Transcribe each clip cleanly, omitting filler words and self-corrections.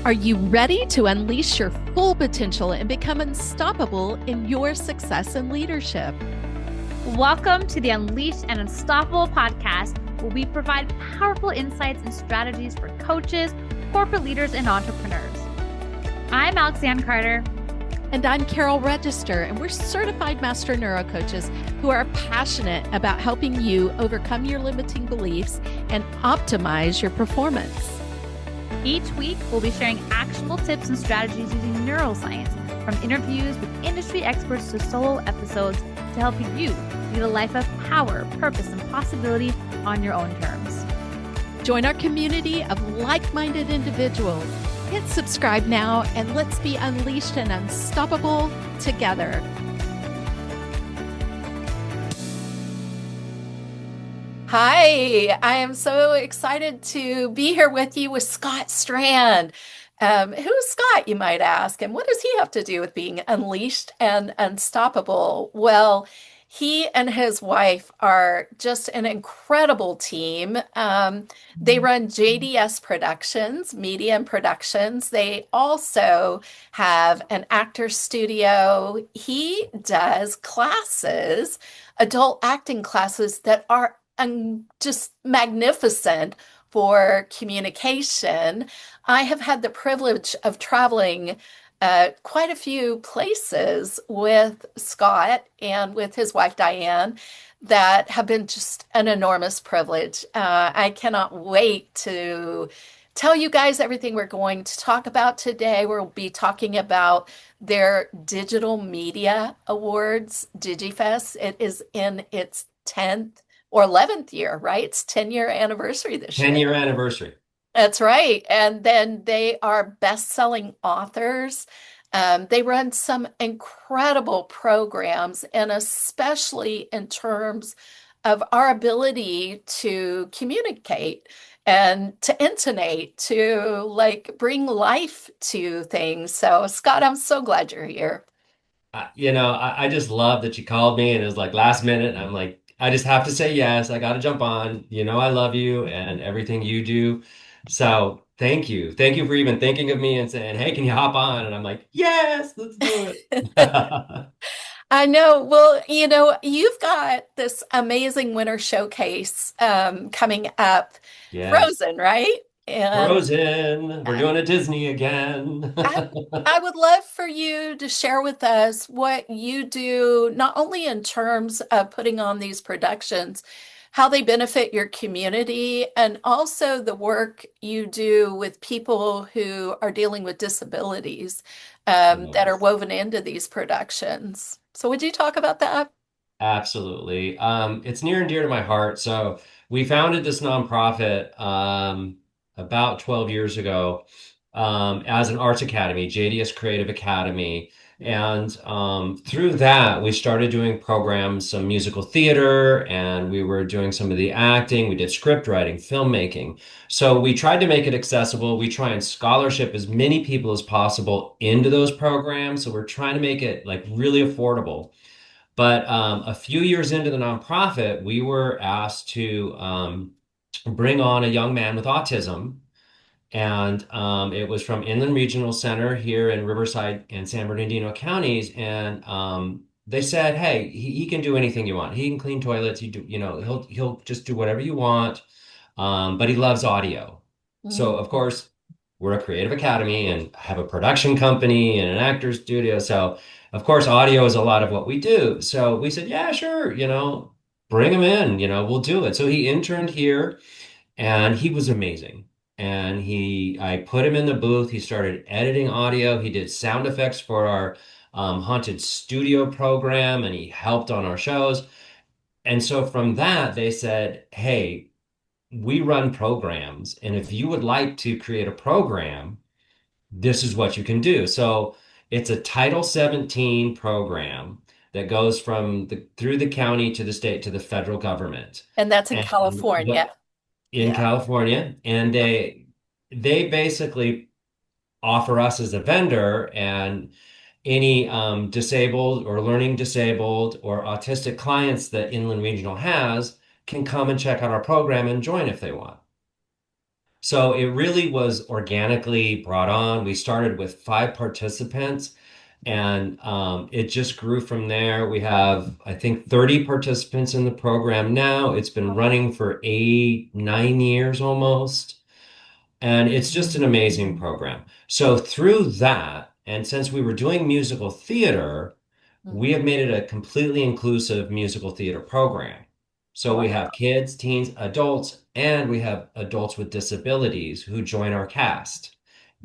Are you ready to unleash your full potential and become unstoppable in your success and leadership? Welcome to the Unleashed and Unstoppable podcast, where we provide powerful insights and strategies for coaches, corporate leaders, and entrepreneurs. I'm Alexanne Carter. And I'm Carol Register, and we're certified master neurocoaches who are passionate about helping you overcome your limiting beliefs and optimize your performance. Each week, we'll be sharing actionable tips and strategies using neuroscience, from interviews with industry experts to solo episodes, to help you lead a life of power, purpose, and possibility on your own terms. Join our community of like-minded individuals. Hit subscribe now, and let's be unleashed and unstoppable together. Hi, I am so excited to be here with you with Scott Strand. Who's Scott, you might ask, and what does he have to do with being unleashed and unstoppable? Well, he and his wife are just an incredible team. They run JDS Productions, Media and Productions. They also have an actor studio. He does classes, adult acting classes that are just magnificent for communication. I have had the privilege of traveling quite a few places with Scott and with his wife Diane that have been just an enormous privilege. I cannot wait to tell you guys everything we're going to talk about today. We'll be talking about their Digital Media Awards, DigiFest. It is in its 10th or 11th year, right? It's 10-year anniversary this year. 10-year anniversary. That's right. And then they are best-selling authors. They run some incredible programs, and especially in terms of our ability to communicate and to intonate, to like bring life to things. So, Scott, I'm so glad you're here. I just love that you called me and it was like last minute. And I'm like, I just have to say yes. I got to jump on. You know, I love you and everything you do. So thank you. Thank you for even thinking of me and saying, hey, can you hop on? And I'm like, yes, let's do it. I know. Well, you've got this amazing winter showcase coming up, Yes. Frozen, right? And Frozen. We're doing a Disney again. I would love for you to share with us what you do, not only in terms of putting on these productions, how they benefit your community, and also the work you do with people who are dealing with disabilities that are Yes. woven into these productions. So, would you talk about that? Absolutely. It's near and dear to my heart. So we founded this nonprofit about 12 years ago as an arts academy, JDS Creative Academy. And through that, we started doing programs, some musical theater, and we were doing some of the acting. We did script writing, filmmaking. So we tried to make it accessible. We try and scholarship as many people as possible into those programs. So we're trying to make it like really affordable. But a few years into the nonprofit, we were asked to bring on a young man with autism. And it was from Inland Regional Center here in Riverside and San Bernardino counties. And they said, hey, he can do anything you want. He can clean toilets. He'll just do whatever you want. But he loves audio. So, of course, we're a creative academy and have a production company and an actor's studio. So, of course, audio is a lot of what we do. So we said, yeah, sure, bring him in, we'll do it. So he interned here and he was amazing. And I put him in the booth. He started editing audio. He did sound effects for our haunted studio program and he helped on our shows. And so from that, they said, hey, we run programs. And if you would like to create a program, this is what you can do. So it's a Title 17 program that goes through the county to the state to the federal government. And that's in And California. in Yeah. California, and they basically offer us as a vendor and any disabled or learning disabled or autistic clients that Inland Regional has can come and check out our program and join if they want. So it really was organically brought on. We started with 5 participants, and it just grew from there. We have, I think, 30 participants in the program now. It's been Oh, running for 8, 9 years almost. And it's just an amazing program. So through that, and since we were doing musical theater, we mhm. have made it a completely inclusive musical theater program. So we Wow. have kids, teens, adults, and we have adults with disabilities who join our cast.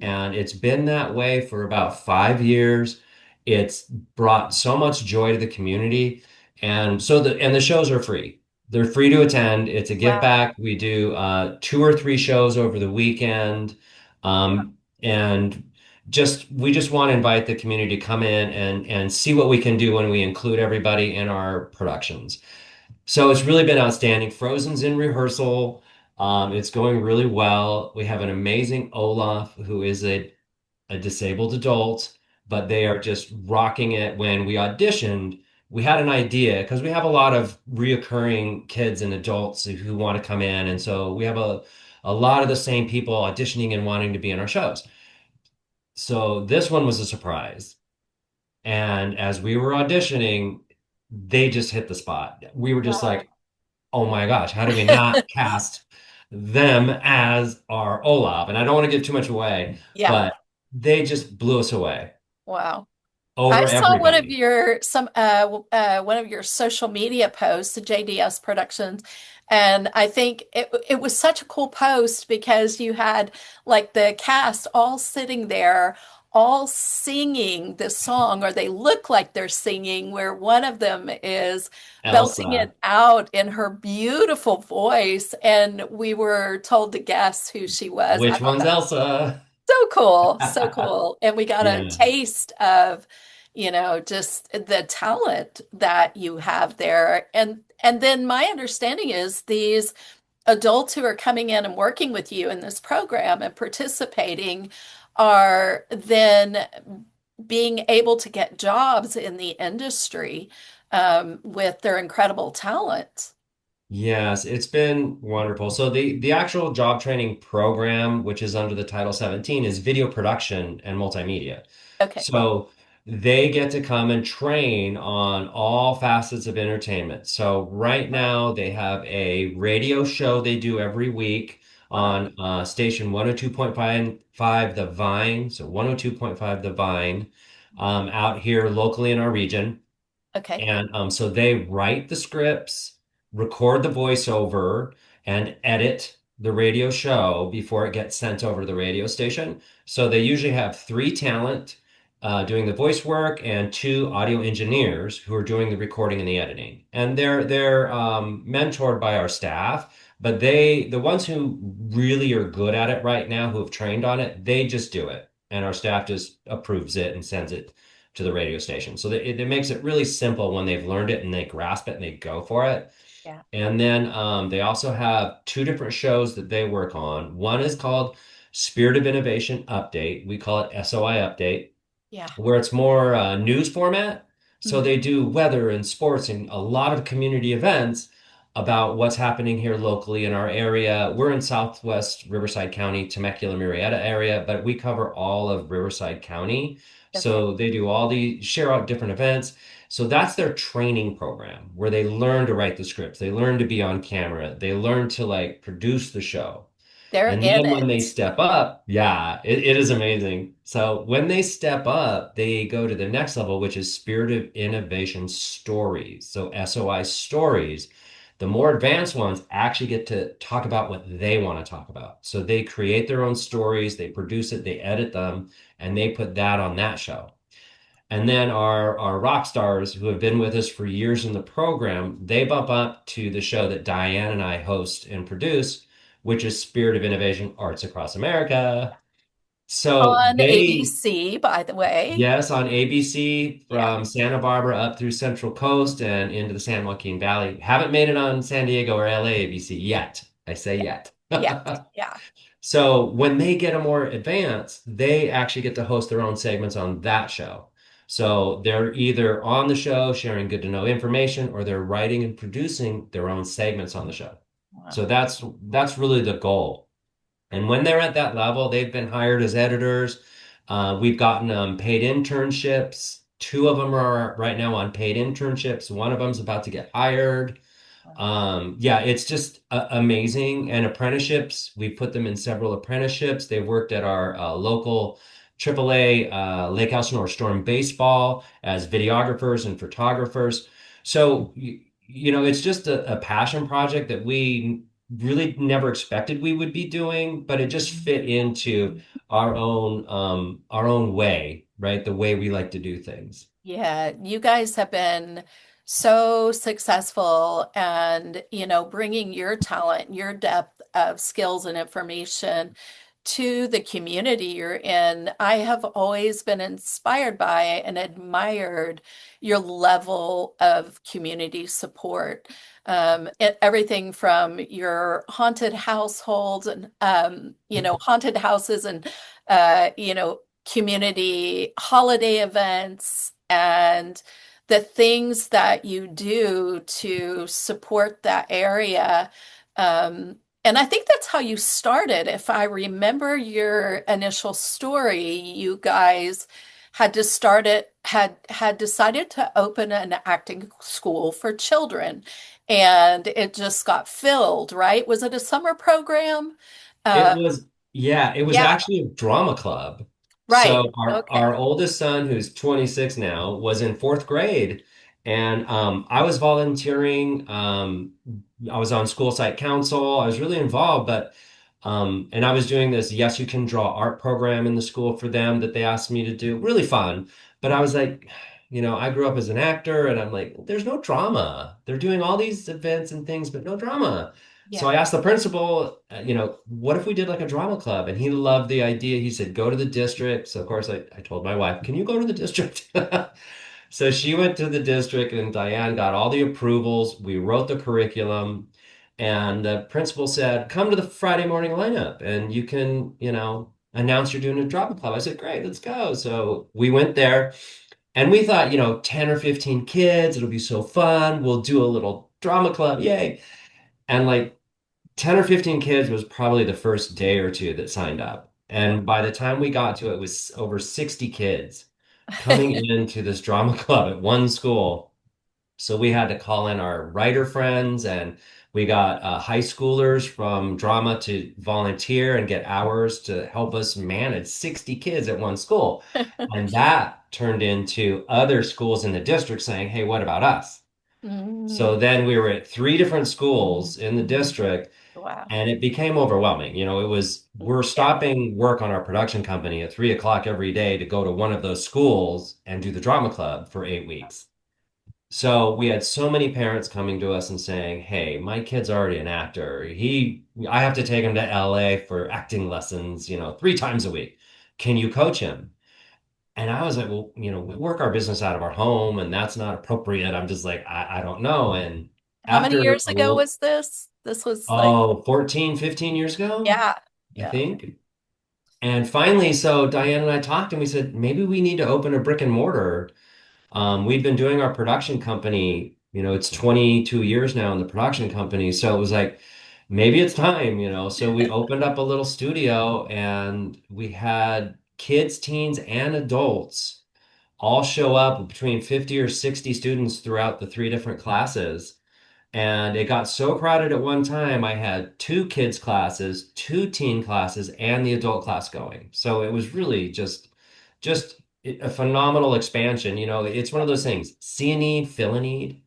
And it's been that way for about 5 years. It's brought so much joy to the community. And the shows are free. They're free to attend. It's a give Wow. back. We do 2 or 3 shows over the weekend. And we just want to invite the community to come in and see what we can do when we include everybody in our productions. So it's really been outstanding. Frozen's in rehearsal. It's going really well. We have an amazing Olaf who is a disabled adult, but they are just rocking it. When we auditioned, we had an idea because we have a lot of reoccurring kids and adults who want to come in. And so we have a lot of the same people auditioning and wanting to be in our shows. So this one was a surprise. And as we were auditioning, they just hit the spot. We were just Wow. like, oh my gosh, how do we not cast them as our Olaf? And I don't want to give too much away, Yeah. but they just blew us away Wow. I over saw everybody. one of your social media posts, the JDS Productions, and I think it was such a cool post because you had like the cast all sitting there, all singing this song, or they look like they're singing, where one of them is belting Elsa, it out in her beautiful voice, and we were told to guess who she was. I which thought one's that Elsa? so cool, so cool. And we got a Yeah. taste of, just the talent that you have there. And then my understanding is these adults who are coming in and working with you in this program and participating are then being able to get jobs in the industry with their incredible talent. Yes, it's been wonderful. So the actual job training program, which is under the Title 17, is video production and multimedia. Okay. So they get to come and train on all facets of entertainment. So right Wow. now they have a radio show they do every week Wow. on station 102.5 The Vine. So 102.5 The Vine out here locally in our region. Okay. And so they write the scripts, record the voiceover, and edit the radio show before it gets sent over to the radio station. So they usually have 3 talent doing the voice work and 2 audio engineers who are doing the recording and the editing. And they're mentored by our staff, but the ones who really are good at it right now, who have trained on it, they just do it, and our staff just approves it and sends it to the radio station. So that it makes it really simple when they've learned it and they grasp it and they go for it. Yeah. And then they also have 2 different shows that they work on. One is called Spirit of Innovation Update. We call it SOI Update, Yeah. where it's more news format. So Mhm. they do weather and sports and a lot of community events about what's happening here locally in our area. We're in Southwest Riverside County, Temecula, Murrieta area, but we cover all of Riverside County. Okay. So they do share out different events. So that's their training program where they learn to write the scripts. They learn to be on camera. They learn to like produce the show. They're And in then when they it. step up, yeah, it is amazing. So when they step up, they go to the next level, which is Spirit of Innovation Stories. So SOI stories. The more advanced ones actually get to talk about what they want to talk about. So they create their own stories, they produce it, they edit them, and they put that on that show. And then our rock stars who have been with us for years in the program, they bump up to the show that Diane and I host and produce, which is Spirit of Innovation Arts Across America. So On they, ABC, by the way. yes, on ABC Yeah. from Santa Barbara up through Central Coast and into the San Joaquin Valley. Haven't made it on San Diego or LA ABC yet. I say Yeah. yet. Yeah. Yeah. So when they get a more advanced, they actually get to host their own segments on that show. So they're either on the show sharing good to know information or they're writing and producing their own segments on the show. So Wow. that's really the goal. And when they're at that level, they've been hired as editors. We've gotten paid internships. Two of them are right now on paid internships. One of them's about to get hired. Yeah, it's just amazing. And apprenticeships, we put them in several apprenticeships. They've worked at our local AAA Lake Elsinore Storm baseball as videographers and photographers. So, it's just a passion project that we really never expected we would be doing, but it just fit into our own way, right? The way we like to do things. Yeah, you guys have been so successful and, bringing your talent, your depth of skills and information to the community you're in. I have always been inspired by and admired your level of community support. Everything from your haunted households and, haunted houses and, community holiday events and the things that you do to support that area. And I think that's how you started. If I remember your initial story, you guys had decided to open an acting school for children, and it just got filled, right? Was it a summer program? It Uh, was, yeah, it was yeah, actually a drama club. right. So our Okay. oldest son, who's 26 now, was in fourth grade, and I was volunteering. I was on school site council. I was really involved, but and I was doing this Yes You Can Draw art program in the school for them that they asked me to do. Really fun. But I was like, I grew up as an actor, and I'm like, there's no drama. They're doing all these events and things, but no drama. So Yeah. I asked the principal, what if we did like a drama club? And he loved the idea. He said, go to the district. So of course I told my wife, can you go to the district? So she went to the district and Diane got all the approvals. We wrote the curriculum and the principal said, come to the Friday morning lineup and you can, announce you're doing a drama club. I said, great, let's go. So we went there and we thought, 10 or 15 kids, it'll be so fun. We'll do a little drama club. Yay. And like 10 or 15 kids was probably the first day or two that signed up. And by the time we got to it, it was over 60 kids coming into this drama club at one school. So we had to call in our writer friends and we got high schoolers from drama to volunteer and get hours to help us manage 60 kids at one school. And that turned into other schools in the district saying, hey, what about us? Mm, So then we were at three different schools in the district wow. and it became overwhelming. We're Yeah. stopping work on our production company at 3 o'clock every day to go to one of those schools and do the drama club for 8 weeks. So we had so many parents coming to us and saying, hey, my kid's already an actor. I have to take him to LA for acting lessons, 3 times a week. Can you coach him? And I was like, well, we work our business out of our home and that's not appropriate. I'm just like, I don't know. And How many after years ago was this? This was like, 14, 15 years ago, yeah. I Yeah. think. And finally, so Diane and I talked and we said, maybe we need to open a brick and mortar. We've been doing our production company, it's 22 years now in the production company. So it was like, maybe it's time. So we opened up a little studio and we had kids, teens, and adults all show up between 50 or 60 students throughout the three different classes. And it got so crowded at one time, I had two kids classes, two teen classes, and the adult class going. So it was really just a phenomenal expansion. It's one of those things, see a need, fill a need.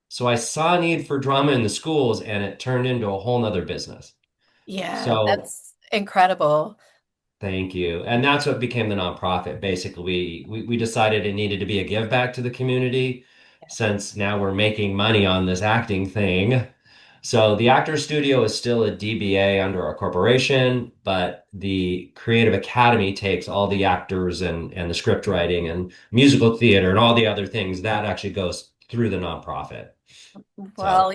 So I saw a need for drama in the schools and it turned into a whole nother business. Yeah, So that's incredible. thank you. And that's what became the nonprofit. Basically, we decided it needed to be a give back to the community since now we're making money on this acting thing. So the Actors Studio is still a DBA under our corporation, but the Creative Academy takes all the actors and the script writing and musical theater and all the other things that actually goes through the nonprofit. So Well,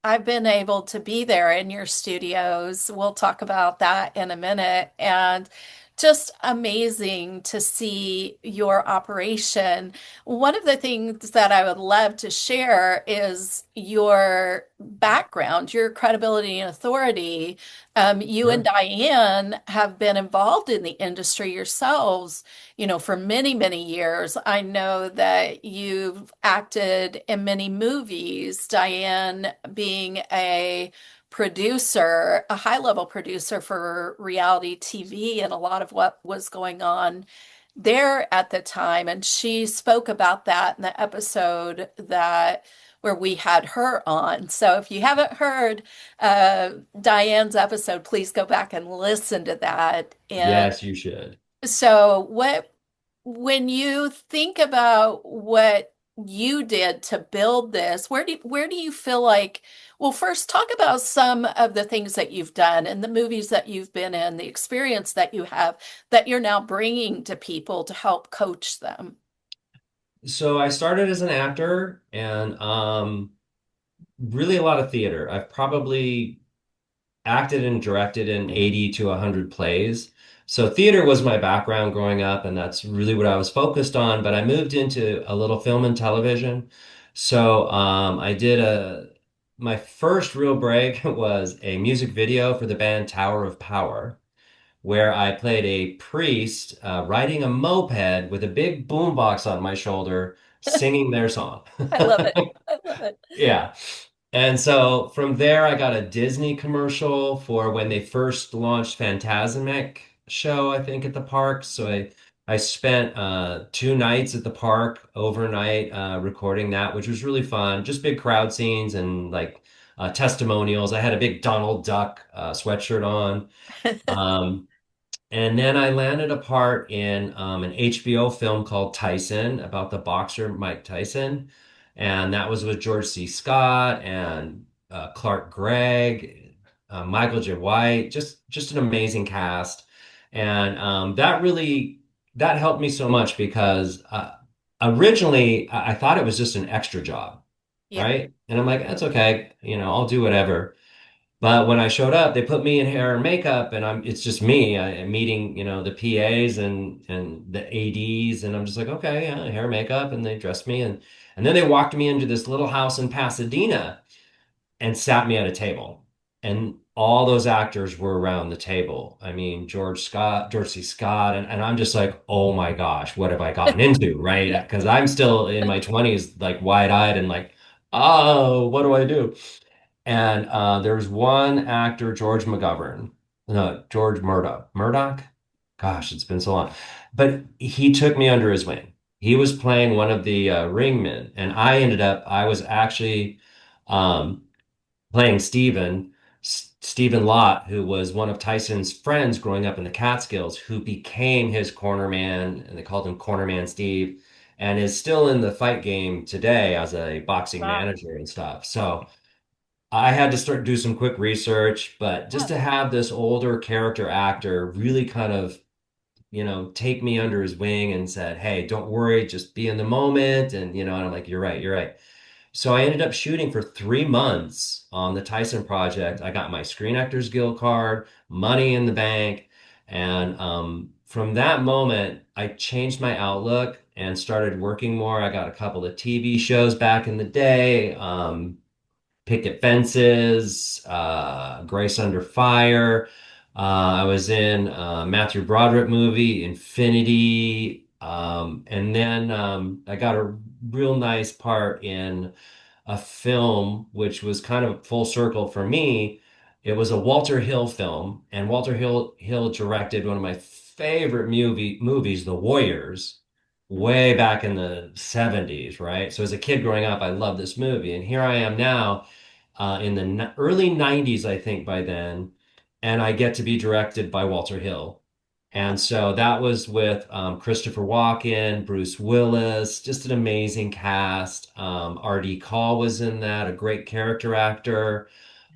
I've been able to be there in your studios. We'll talk about that in a minute. And just amazing to see your operation. One of the things that I would love to share is your background, your credibility and authority. You and Sure. Diane have been involved in the industry yourselves, for many, many years. I know that you've acted in many movies, Diane being a producer, a high level producer for reality TV and a lot of what was going on there at the time. And she spoke about that in the episode that where we had her on. So if you haven't heard Diane's episode, please go back and listen to that. And Yes, you should. so when you think about what you did to build this, where do you feel like, well, first talk about some of the things that you've done and the movies that you've been in, the experience that you have that you're now bringing to people to help coach them. So I started as an actor and really a lot of theater. I've probably acted and directed in 80 to 100 plays. So theater was my background growing up, and that's really what I was focused on. But I moved into a little film and television. So I did my first real break was a music video for the band Tower of Power, where I played a priest riding a moped with a big boombox on my shoulder, singing their song. I love it. I love it. Yeah. And so from there, I got a Disney commercial for when they first launched Fantasmic show, I think, at the park. So I spent 2 nights at the park overnight recording that, which was really fun. Just big crowd scenes and like testimonials. I had a big Donald Duck sweatshirt on. Um, and then I landed a part in an HBO film called Tyson about the boxer Mike Tyson. And that was with George C. Scott and Clark Gregg, Michael J. White, just an amazing cast. And that helped me so much because originally I thought it was just an extra job, Yeah. right? And I'm like, that's okay, I'll do whatever. But when I showed up, they put me in hair and makeup, and it's just me. I'm meeting, the PAs and the ADs, and I'm just like, okay, yeah, hair and makeup, and they dressed me, and then they walked me into this little house in Pasadena and sat me at a table, and all those actors were around the table. I mean, George C. Scott, and I'm just like, oh my gosh, what have I gotten into, right? Yeah. Because I'm still in my 20s, like wide-eyed and like, oh, what do I do? And there was one actor, George McGovern, no, George Murdoch. Gosh, it's been so long. But he took me under his wing. He was playing one of the ringmen, and I was actually um, playing Stephen Lott, who was one of Tyson's friends growing up in the Catskills, who became his cornerman, and they called him Cornerman Steve, and is still in the fight game today as a boxing Wow. manager and stuff. So I had to start do some quick research, but just Yeah. to have this older character actor really kind of, take me under his wing and said, "Hey, don't worry, just be in the moment." And I'm like, "You're right, you're right." So I ended up shooting for 3 months on the Tyson project. I got my Screen Actors Guild card, money in the bank, and from that moment, I changed my outlook and started working more. I got a couple of TV shows back in the day. Picket Fences, Grace Under Fire. I was in a Matthew Broderick movie, Infinity. And then I got a real nice part in a film, which was kind of full circle for me. It was a Walter Hill film, and Walter Hill directed one of my favorite movies, The Warriors, way back in the 70s, right? So as a kid growing up, I loved this movie, and here I am now in the early 90s, I think by then, and I get to be directed by Walter Hill. Wow. And so that was with Christopher Walken, Bruce Willis, just an amazing cast. R.D. Call was in that, a great character actor.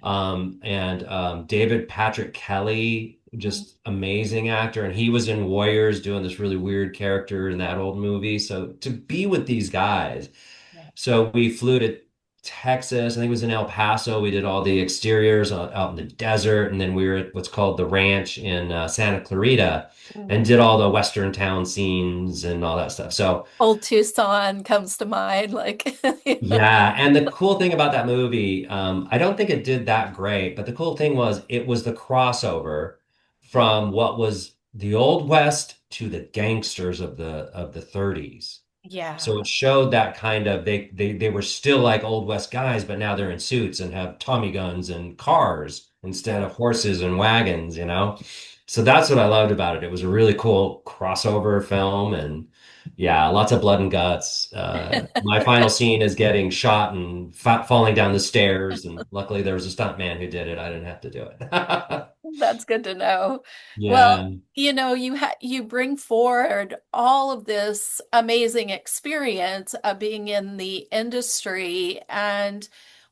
And David Patrick Kelly, Mhm. just amazing actor. And he was in Warriors doing this really weird character in that old movie. So to be with these guys, Yeah. so we flew to Texas. I think it was in El Paso. We did all the exteriors out in the desert, and then we were at what's called the ranch in Santa Clarita, Mm. and did all the Western town scenes and all that stuff. So Old Tucson comes to mind, like, yeah, and the cool thing about that movie, I don't think it did that great, but the cool thing was it was the crossover from what was the Old West to the gangsters of the 30s. So yeah, it showed that kind of they were still like Old West guys, but now they're in suits and have Tommy guns and cars instead yeah. of horses and wagons, you know? So that's what I loved about it. It was a really cool crossover film and yeah, lots of blood and guts. My final scene is getting shot and fa falling down the stairs, and luckily there was a stunt man who did it. I didn't have to do it. That's good to know. Well, Yeah. you bring forward all of this amazing experience of being in the industry, and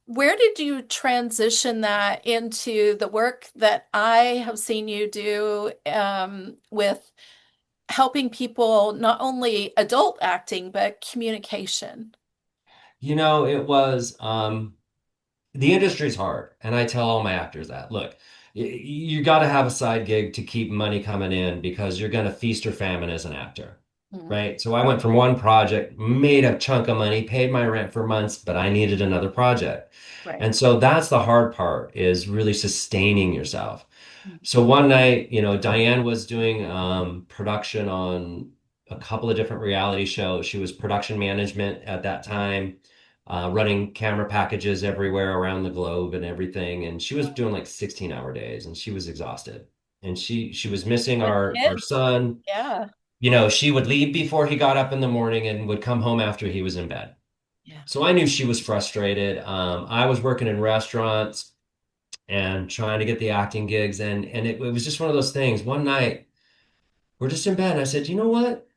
where did you transition that into the work that I have seen you do with helping people, not only adult acting, but communication? You know, it was the industry's hard, and I tell all my actors that. Look, you got to have a side gig to keep money coming in because you're going to feast or famine as an actor, Mm, right? So I went from one project, made a chunk of money, paid my rent for months, but I needed another project. right. And so that's the hard part is really sustaining yourself. Mm, So one night, you know, Diane was doing production on a couple of different reality shows. She was production management at that time, running camera packages everywhere around the globe and everything. And she was doing like 16-hour days and she was exhausted. And she was missing with our kids. son. Yeah. You know, she would leave before he got up in the morning and would come home after he was in bed. Yeah. So I knew she was frustrated. I was working in restaurants and trying to get the acting gigs. And it was just one of those things. One night, we're just in bed, and I said, you know what?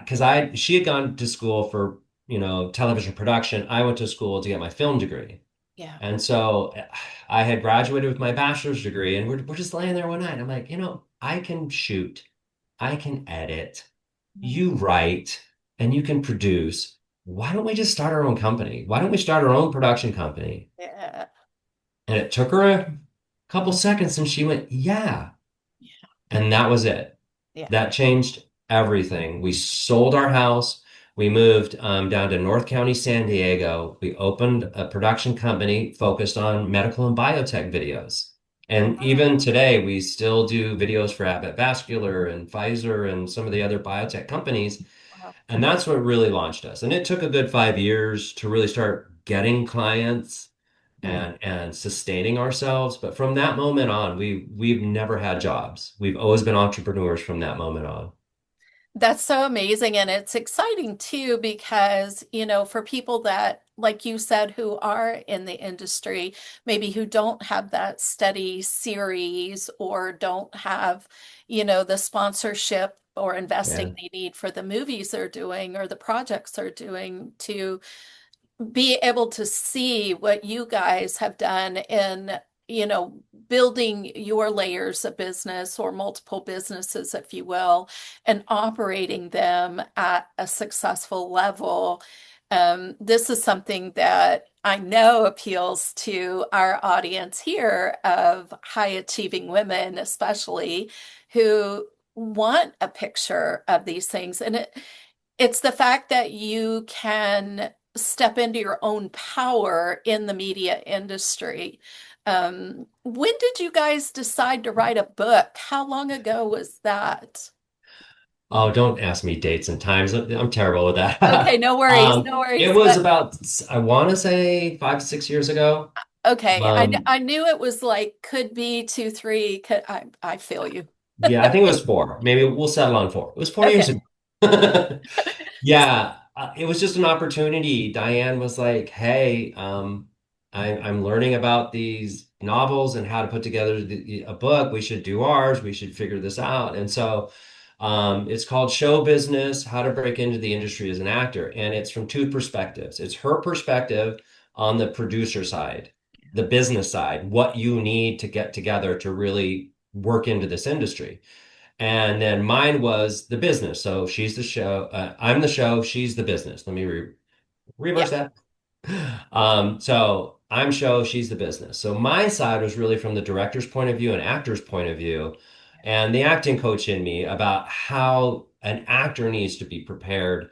Because she had gone to school for, you know, television production. I went to school to get my film degree. Yeah. And so I had graduated with my bachelor's degree, and we're just laying there one night. I'm like, you know, I can shoot, I can edit, Mm, you write, and you can produce. Why don't we just start our own company? Why don't we start our own production company? yeah. And it took her a couple seconds and she went, yeah. And that was it. Yeah. That changed everything. We sold our house. We moved down to North County, San Diego. We opened a production company focused on medical and biotech videos. And Wow. even today, we still do videos for Abbott Vascular and Pfizer and some of the other biotech companies. Wow. And that's what really launched us. And it took a good 5 years to really start getting clients Mm. and sustaining ourselves. But from that moment on, we've never had jobs. We've always been entrepreneurs from that moment on. That's so amazing. And it's exciting too, because, for people that, like you said, who are in the industry, maybe who don't have that steady series or don't have, the sponsorship or investing Yeah. they need for the movies they're doing or the projects they're doing, to be able to see what you guys have done in, building your layers of business or multiple businesses, if you will, and operating them at a successful level. This is something that I know appeals to our audience here of high achieving women, especially who want a picture of these things. And it's the fact that you can step into your own power in the media industry. When did you guys decide to write a book? How long ago was that? Oh, don't ask me dates and times. I'm terrible with Okay, that. no worries, no It worries. was But about, I want to say 5 to 6 years ago. okay, Um, I knew it was like could be two, three. I feel you. yeah, I think it was four. Maybe we'll settle on four. It was 4 years Okay. ago. Yeah, it was just an opportunity. Diane was like, "Hey, I'm learning about these novels and how to put together a book. We should do ours. We should figure this out." And so, it's called Show Business: How to Break into the Industry as an Actor, and it's from two perspectives. It's her perspective on the producer side, the business side, what you need to get together to really work into this industry. And then mine was the business. So she's the show. I'm the show. She's the business. Let me reverse Yeah. that. So I'm show, she's the business. So my side was really from the director's point of view and actor's point of view, and the acting coach in me about how an actor needs to be prepared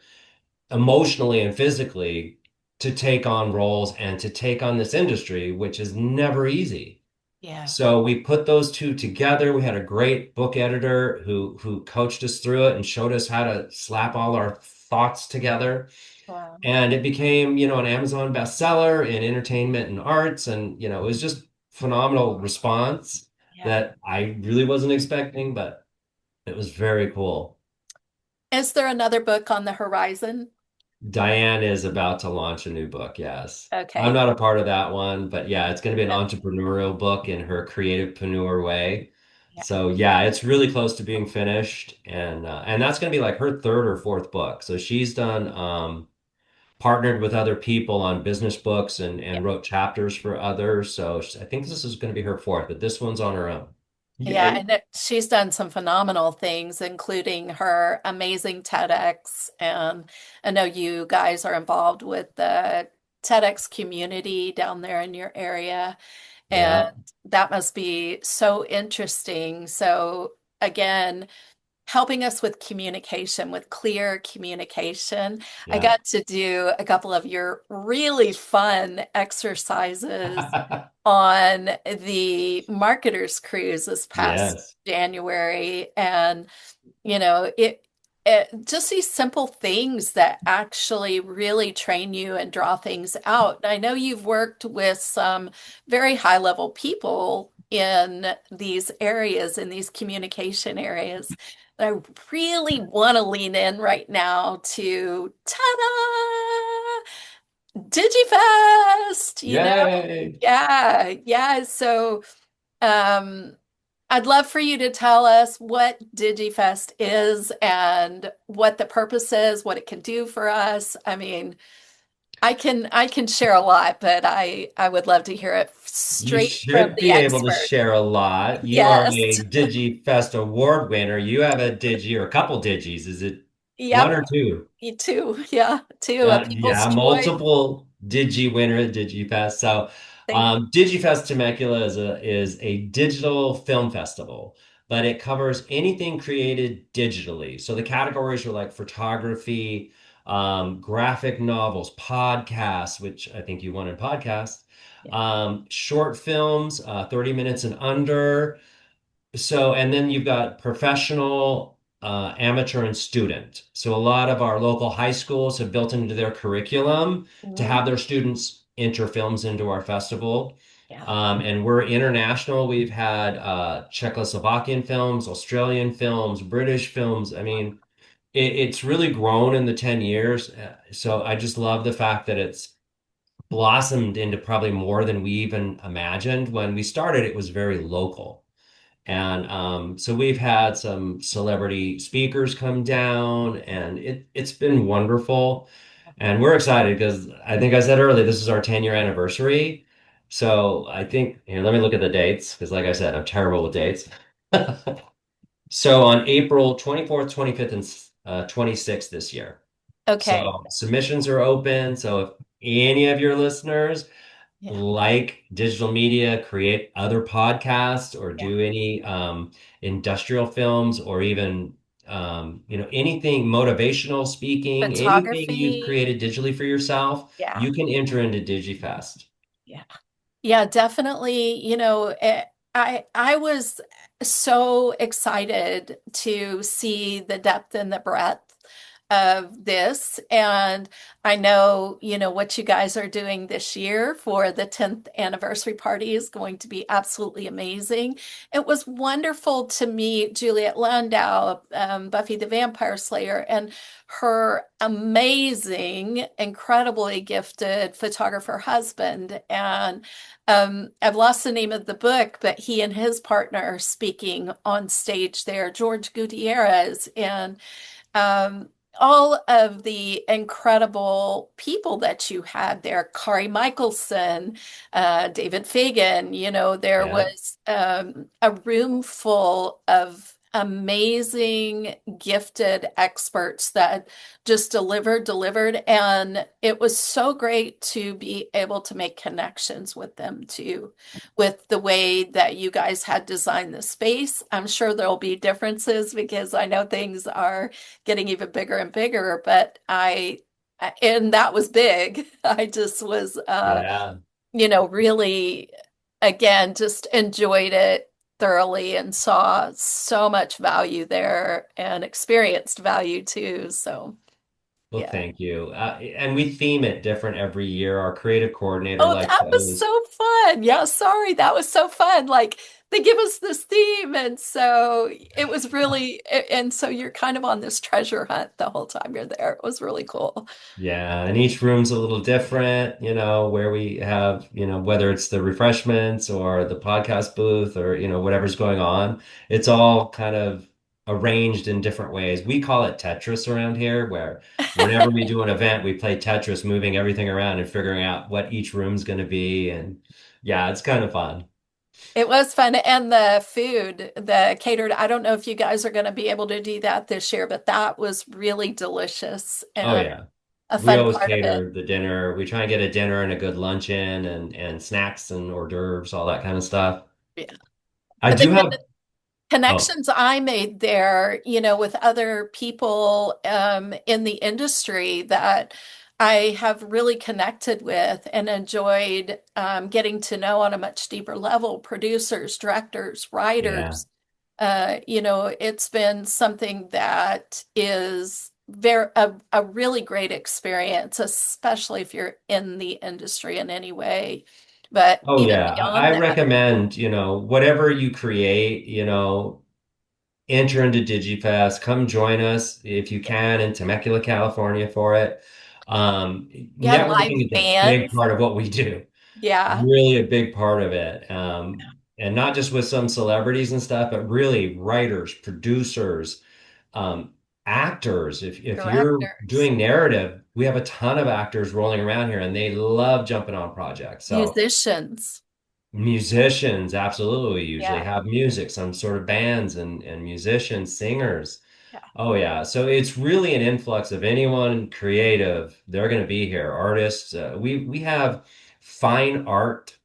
emotionally and physically to take on roles and to take on this industry, which is never easy. Yeah. So we put those two together. We had a great book editor who coached us through it and showed us how to slap all our thoughts together. Wow. And it became, an Amazon bestseller in entertainment and arts. And, it was just phenomenal response Yeah. that I really wasn't expecting, but it was very cool. Is there another book on the horizon? Diane is about to launch a new book, yes. I'm Okay. not a part of that one, but yeah, it's going to be an Yeah. entrepreneurial book in her creativepreneur way. Yeah. So yeah, it's really close to being finished, and that's going to be like her third or fourth book. So she's done partnered with other people on business books Yeah. and wrote chapters for others. So I think this is going to be her fourth, but this one's on her own. Yeah, Yay. and she's done some phenomenal things, including her amazing TEDx. And I know you guys are involved with the TEDx community down there in your area, and Yeah, that must be so interesting. So, again, helping us with communication, with clear communication. I yeah. got to do a couple of your really fun exercises on the marketers cruise this past Yes. January. And, it just these simple things that actually really train you and draw things out. I know you've worked with some very high level people in these areas, in these communication areas. I really want to lean in right now to ta-da! DigiFest, Yay. Yeah, yeah. So, um, I'd love for you to tell us what DigiFest is and what the purpose is, what it can do for us. I mean, I can share a lot, but I would love to hear it You straight from should the be able to expert. share a lot. You are Yes. a DigiFest award winner. You have a Digi or a couple Digis. Is it one Yep. or two? Me too. Yeah, too. A People's Yeah, Choice multiple Digi winner at DigiFest. So, thing. DigiFest Temecula is a digital film festival, but it covers anything created digitally. So the categories are like photography, graphic novels, podcasts, which I think you won in podcasts, Yeah. short films, 30 minutes and under. So, and then you've got professional, amateur, and student. So, a lot of our local high schools have built into their curriculum to Mhm. have their students enter films into our festival. Yeah. And we're international. We've had Czechoslovakian films, Australian films, British films. I mean, it's really grown in the 10 years. So, I just love the fact that it's blossomed into probably more than we even imagined. When we started, it was very local. Yeah. And so we've had some celebrity speakers come down, and it's been wonderful. And we're excited because I think I said earlier, this is our 10-year anniversary. So I think, here, let me look at the dates because, like I said, I'm terrible with dates. So on April 24th, 25th, and 26th this year. Okay. So submissions are open. So if any of your listeners Yeah. like digital media, create other podcasts, or Yeah. do any industrial films, or even anything motivational speaking, anything you've Photography. created digitally for yourself, Yeah. you can enter into DigiFest. Yeah. Yeah, definitely. I was so excited to see the depth and the breadth of this. And I know, what you guys are doing this year for the 10th anniversary party is going to be absolutely amazing. It was wonderful to meet Juliet Landau, Buffy the Vampire Slayer, and her amazing, incredibly gifted photographer husband. And I've lost the name of the book, but he and his partner are speaking on stage there, George Gutierrez, and um, all of the incredible people that you had there, Kari Michelson, David Fagan, there Yeah. was a room full of amazing, gifted experts that just delivered. And it was so great to be able to make connections with them too, with the way that you guys had designed the space. I'm sure there'll be differences because I know things are getting even bigger and bigger, but and that was big. I just was, Yeah. really, again, just enjoyed it thoroughly and saw so much value there and experienced value too. So, Well, yeah. thank you. And we theme it different every year. Our creative coordinator Oh, likes that to was always, so fun. Yeah, sorry. That was so fun. Like they give us this theme. And so it was really, and so you're kind of on this treasure hunt the whole time you're there. It was really cool. yeah, and each room's a little different, where we have, whether it's the refreshments or the podcast booth or, whatever's going on, it's all kind of arranged in different ways. We call it Tetris around here, where whenever we do an event, we play Tetris, moving everything around and figuring out what each room's going to be. And yeah, it's kind of fun. It was fun. And the food, the catered, I don't know if you guys are going to be able to do that this year, but that was really delicious Oh, and yeah. a We fun always part of it. cater the dinner. We try and get a dinner and a good lunch in and snacks and hors d'oeuvres, all that kind of stuff. Yeah. I But the do have, oh, connections I made there, with other people in the industry that I have really connected with and enjoyed getting to know on a much deeper level, producers, directors, yeah. writers. It's been something that is a really great experience, especially if you're in the industry in any way. But Oh even yeah, I beyond that, recommend, whatever you create, enter into DigiFest, come join us if you yeah, can in Temecula, California for it. you had live Networking is a big bands. part of what we do, Yeah, really a big part of it. And not just with some celebrities and stuff, but really writers, producers, um, actors. If you're directors, doing narrative, we have a ton of actors rolling around here and they love jumping on projects. So musicians. musicians, absolutely. We usually Yeah, have music, some sort of bands and musicians, singers. yeah, Oh yeah. So it's really an influx of anyone creative. They're going to be here. Artists. We have fine art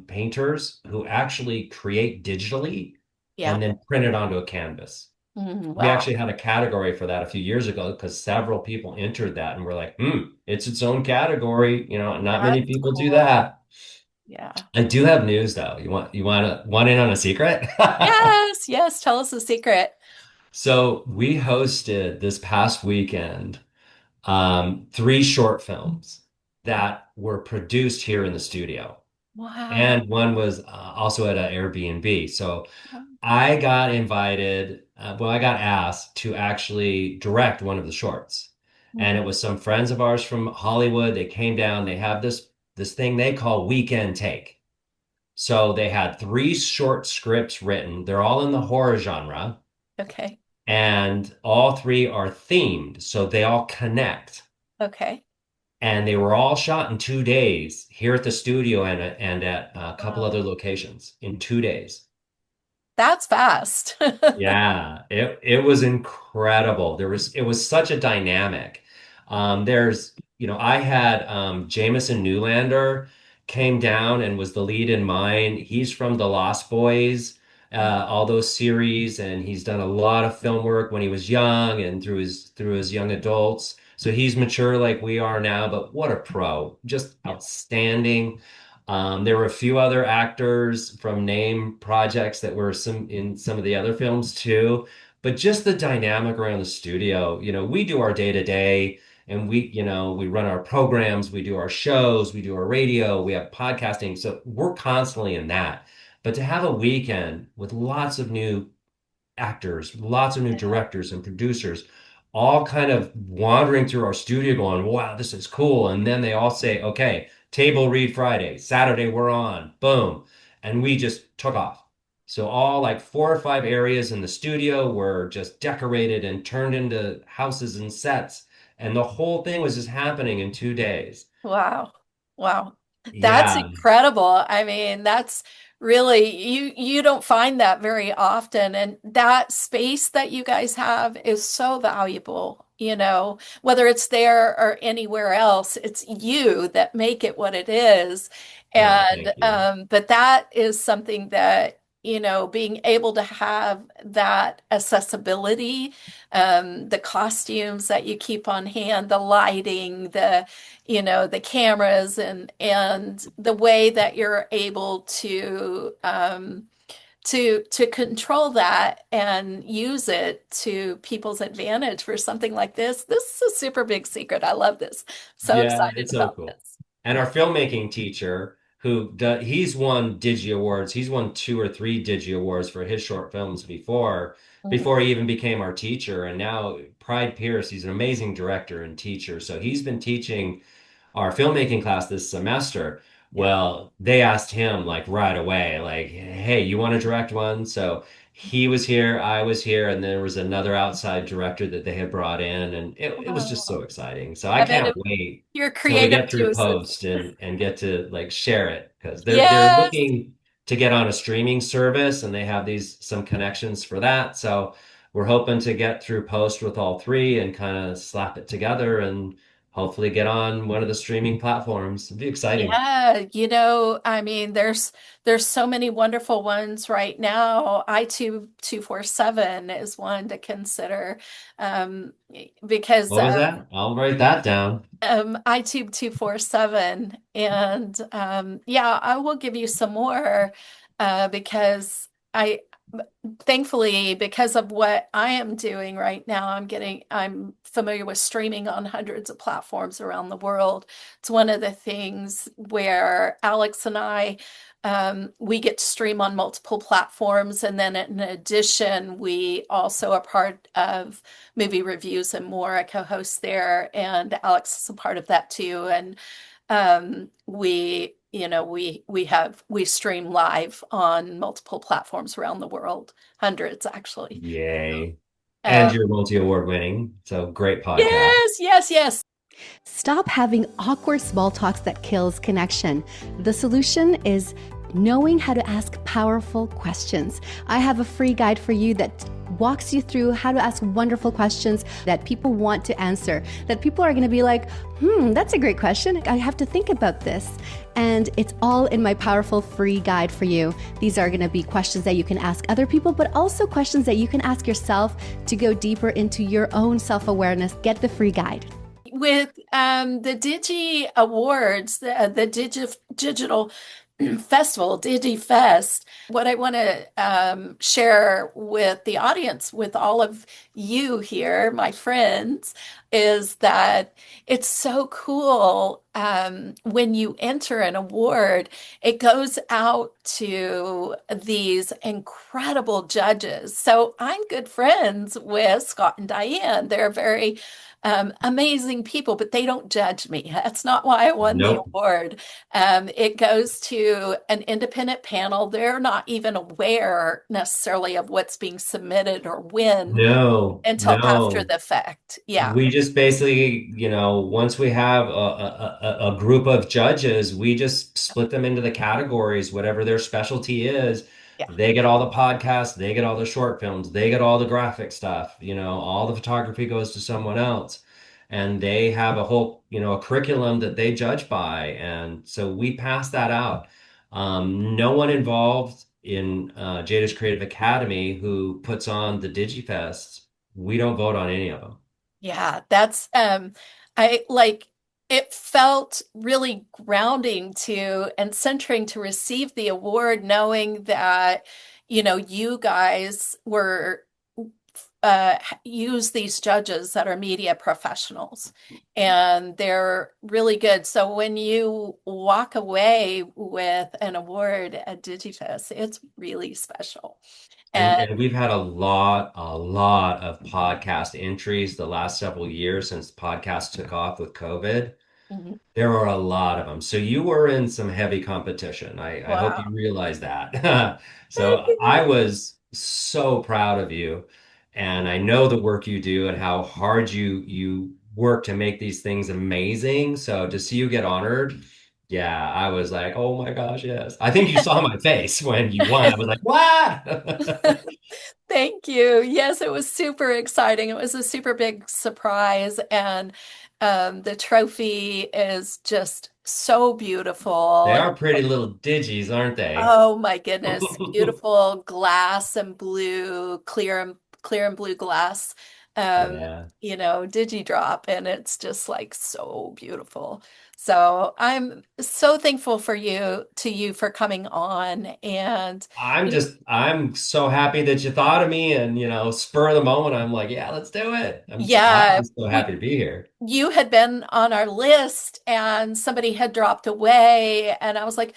painters who actually create digitally yeah. and then print it onto a canvas. We Wow, actually had a category for that a few years ago because several people entered that and we're like, it's its own category. Not many that's people do cool. that. Yeah. I do have news though. You want in on a secret? Yes, yes. Tell us the secret. So we hosted this past weekend three short films that were produced here in the studio, Wow. and one was also at an Airbnb. So I got invited. I got asked to actually direct one of the shorts, and it Mhm. was some friends of ours from Hollywood. They came down. They have this thing they call Weekend Take. So they had three short scripts written. They're all in the horror genre, Okay. and all three are themed, so they all connect. Okay. And they were all shot in 2 days here at the studio and at a couple Wow. other locations in 2 days. That's fast. Yeah, it was incredible. It was such a dynamic. I had Jameson Newlander came down and was the lead in mine. He's from The Lost Boys, all those series, and he's done a lot of film work when he was young and through his young adults. So he's mature like we are now, but what a pro. Just Yeah. outstanding. There were a few other actors from name projects that were in some of the other films too. But just the dynamic around the studio, we do our day to day and we run our programs, we do our shows, we do our radio, we have podcasting. So we're constantly in that. But to have a weekend with lots of new actors, lots of new Yeah. directors and producers, all kind of wandering through our studio going, wow, this is cool. And then they all say, okay, table read Friday, Saturday, we're on, boom. And we just took off. So all like 4 or 5 areas in the studio were just decorated and turned into houses and sets. And the whole thing was just happening in 2 days. Wow. Wow. That's Yeah. incredible. I mean, that's Really, you don't find that very often, and that space that you guys have is so valuable. Whether it's there or anywhere else, it's you that make it what it is. Oh, And thank you. but that is something that, being able to have that accessibility, the costumes that you keep on hand, the lighting, the cameras, and the way that you're able to control that and use it to people's advantage for something like this. This is a super big secret. I love this. So Yeah, excited it's so about cool. this. And our filmmaking teacher, he's won Digi Awards. He's won two or three Digi Awards for his short films Mhm. before he even became our teacher. And now Pride Pierce, he's an amazing director and teacher. So he's been teaching our filmmaking class this semester. Yeah. Well, they asked him like right away, like, hey, you want to direct one? So he was here, I was here, and there was another outside director that they had brought in, and it was just so Oh, exciting. So I I bet can't if wait you're till we creative get through juices. post and get to like share it because they're Yes. looking to get on a streaming service and they have these some connections for that. So we're hoping to get through post with all three and kind of slap it together and hopefully get on one of the streaming platforms. It'd be exciting. Yeah, I mean, there's so many wonderful ones right now. iTube 247 is one to consider, um, because What was that? I'll write that down. iTube 247, and yeah, I will give you some more, because I thankfully, because of what I am doing right now, I'm familiar with streaming on hundreds of platforms around the world. It's one of the things where Alex and I, we get to stream on multiple platforms. And then in addition, we also are part of movie reviews and more. I co-host there, and Alex is a part of that too. And we stream live on multiple platforms around the world, hundreds actually. Yay. And Um, you're multi-award winning. So great podcast. yes, yes, yes. Stop having awkward small talks that kills connection. The solution is knowing how to ask powerful questions. I have a free guide for you that walks you through how to ask wonderful questions that people want to answer, that people are going to be like, that's a great question. I have to think about this. And it's all in my powerful free guide for you. These are going to be questions that you can ask other people, but also questions that you can ask yourself to go deeper into your own self-awareness. Get the free guide. With the Digi Awards, the Digital Festival, DigiFest, what I want to share with the audience, with all of you here, my friends, is that it's so cool, when you enter an award, it goes out to these incredible judges. So I'm good friends with Scott and Diane. They're very amazing people, but they don't judge me. That's not why I won the Nope. award. It goes to an independent panel. They're not even aware necessarily of what's being submitted or when No, until after no. the fact. Yeah, We just basically, once we have a group of judges, we just split them into the categories, whatever their specialty is. yeah, They get all the podcasts, they get all the short films, they get all the graphic stuff, all the photography goes to someone else. And they have a whole, a curriculum that they judge by. And so we pass that out. No one involved in JDS Creative Academy who puts on the DigiFest, we don't vote on any of them. yeah. That's I like it felt really grounding to and centering to receive the award, knowing that, you guys were use these judges that are media professionals, and they're really good. So when you walk away with an award at DigiFest, it's really special. And And and we've had a lot of podcast entries the last several years since podcasts took off with COVID. mhm, There are a lot of them. So you were in some heavy competition. I hope wow. you realize that. Thank So I you. was so proud of you, and I know the work you do and how hard you work to make these things amazing. So to see you get honored, Yeah, I was like, oh my gosh, yes. I think you saw my face when you won. I was like, what? Thank you. Yes, it was super exciting. It was a super big surprise, and the trophy is just so They beautiful. are pretty little digis, aren't they? Oh my goodness, beautiful glass and blue, clear and blue glass. Yeah. Digi drop, and it's just like so beautiful. So I'm so thankful to you for coming on, and you know, I'm so happy that you thought of me and, spur of the moment, I'm like, yeah, let's do it. I'm yeah, just so we happy to be here. you had been on our list and somebody had dropped away, and I was like,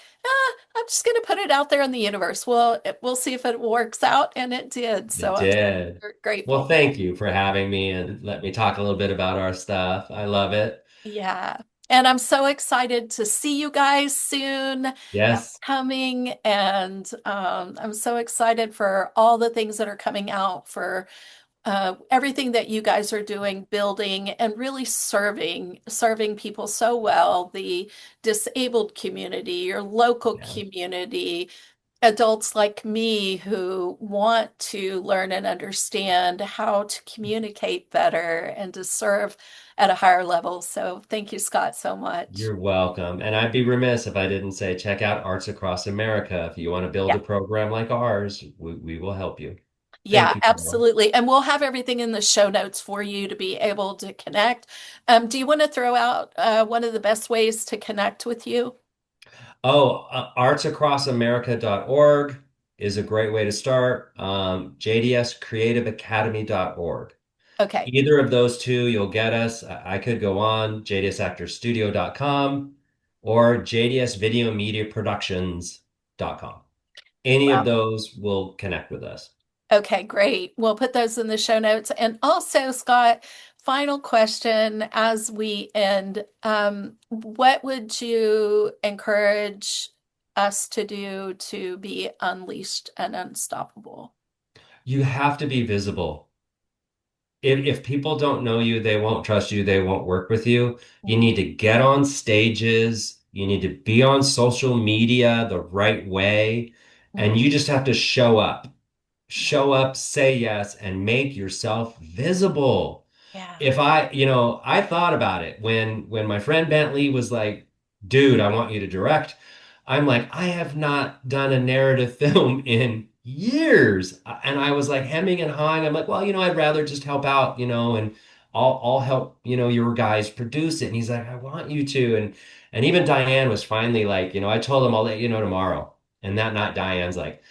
I'm just going to put it out there in the universe. We'll see if it works out, and it did. So It I'm did. super Well, grateful. thank you for having me and let me talk a little bit about our stuff. I love it. Yeah. And I'm so excited to see you guys soon, Yes. coming, and I'm so excited for all the things that are coming out, for everything that you guys are doing, building and really serving people so well, the disabled community, your local Yeah. community, adults like me who want to learn and understand how to communicate better and to serve at a higher level. So thank you, Scott, so much. You're welcome. And I'd be remiss if I didn't say check out Arts Across America. If you want to build Yeah. a program like ours, we will help you. Yeah, Thank you, Carol. absolutely. And we'll have everything in the show notes for you to be able to connect. Do you want to throw out one of the best ways to connect with you? Oh, artsacrossamerica.org is a great way to start. JDScreativeacademy.org. Okay. Either of those two, you'll get us. I could go on jdsactorstudio.com or jdsvideomediaproductions.com. Any of Well, those will connect with us. okay, great. We'll put those in the show notes. And also, Scott, final question as we end. What would you encourage us to do to be unleashed and unstoppable? You have to be visible. If people don't know you, they won't trust you, they won't work with you. You Mm, need to get on stages, you need to be on social media the right way, and mm, you just have to show up. Show up, say yes, and make yourself visible. yeah. If I thought about it when my friend Bentley was like, dude, I want you to direct. I'm like, I have not done a narrative film in years. And I was like hemming and hawing. I'm like, well, I'd rather just help out, and I'll help, your guys produce it. And he's like, I want you to. And even Diane was finally like, I told him I'll let you know tomorrow. And that night Diane's like,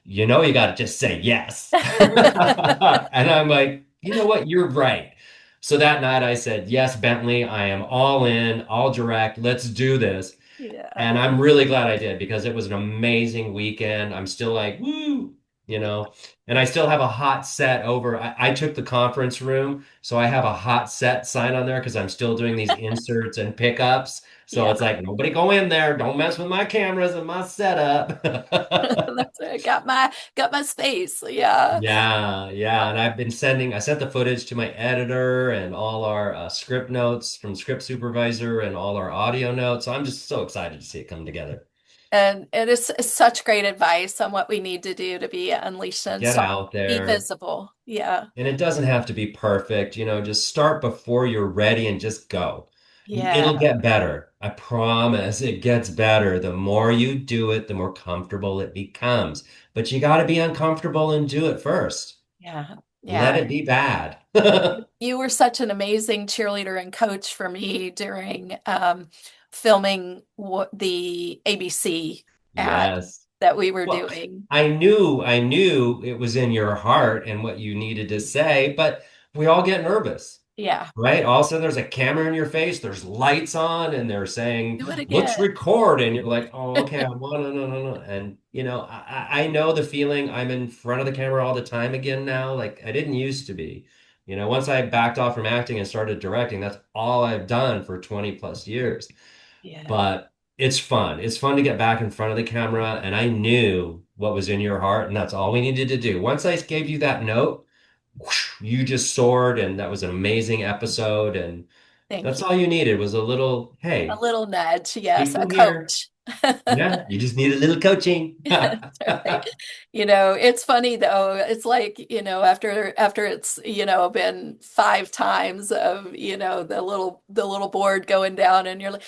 you got to just say yes. And I'm like, you know what? You're right. So that night I said, yes, Bentley, I am all in, all direct. Let's do this. And Yeah. I'm really glad I did because it was an amazing weekend. I'm still like, woo, you know, and I still have a hot set over. I took the conference room, so I have a hot set sign on there because I'm still doing these inserts and pickups. So Yeah. it's like, nobody go in there. Don't mess with my cameras and my setup. That's it. Got my space. Yeah. Yeah, yeah. And I sent the footage to my editor and all our script notes from script supervisor and all our audio notes. So I'm just so excited to see it come together. And it is such great advice on what we need to do to be unleashed and Get unstoppable. out Be there. visible. Yeah. And it doesn't have to be perfect, just start before you're ready and just go. Yeah. It'll get better. I promise it gets better. The more you do it, the more comfortable it becomes. But you got to be uncomfortable and do it first. Yeah. Let Yeah. it be bad. You were such an amazing cheerleader and coach for me during filming the ABC ad Yes. that we were Well, doing. I knew it was in your heart and what you needed to say, but we all get nervous. Yeah. Right? All of a sudden, there's a camera in your face, there's lights on, and they're saying, Do it let's again. record. And you're like, oh, okay, I want to, no, no, no. And, I know the feeling. I'm in front of the camera all the time again now. Like I didn't used to be. Once I backed off from acting and started directing, that's all I've done for 20 plus years. Yeah. But it's fun. It's fun to get back in front of the camera. And I knew what was in your heart, and that's all we needed to do. Once I gave you that note, whoosh, you just soared, and that was an amazing episode. And Thank That's you. all you needed was a little, A hey, little nudge. keep Yes, a them here. coach. Yeah, you just need a little coaching. That's right. It's funny though. It's like, after it's, been 5 times of, the little board going down and you're like,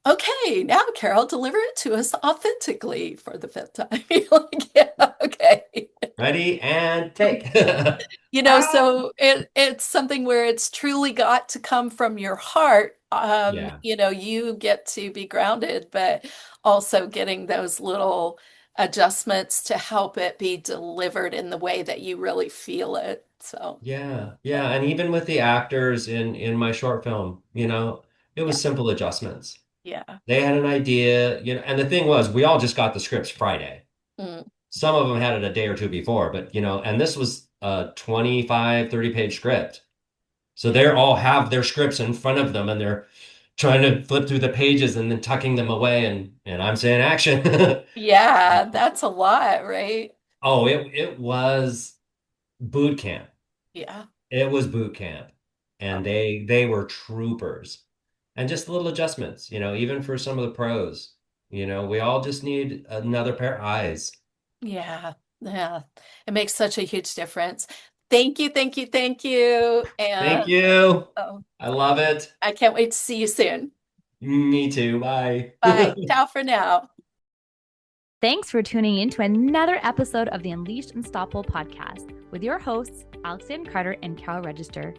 okay, now Carol, deliver it to us authentically for the fifth time. You're like, yeah, okay. Ready and take. So it's something where it's truly got to come from your heart. Yeah. You get to be grounded, but also getting those little adjustments to help it be delivered in the way that you really feel it. So, Yeah. yeah, Yeah. And even with the actors in my short film, it yeah, was simple adjustments. yeah. They had an idea, and the thing was, we all just got the scripts Friday. Mm, Some of them had it a day or two before, but and this was a 25, 30-page script. So yeah. they're all have their scripts in front of them and they're trying to flip through the pages and then tucking them away and I'm saying action. Yeah, that's a lot, right? Oh, it was boot camp. Yeah. It was boot camp. Oh, And they were troopers. And just little adjustments, even for some of the pros. We all just need another pair of eyes. yeah. Yeah. It makes such a huge difference. Thank you, thank you, thank you. Thank And you. oh, I love it. I can't wait to see you soon. Me too. Bye. Bye. Ciao for now. Thanks for tuning in to another episode of the Unleashed Unstoppable podcast with your hosts, Alexander Carter and Carol Register.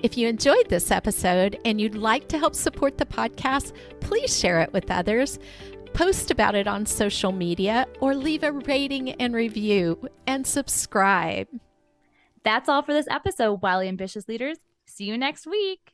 If you enjoyed this episode and you'd like to help support the podcast, please share it with others, post about it on social media, or leave a rating and review and subscribe. That's all for this episode, Wildly Ambitious Leaders. See you next week.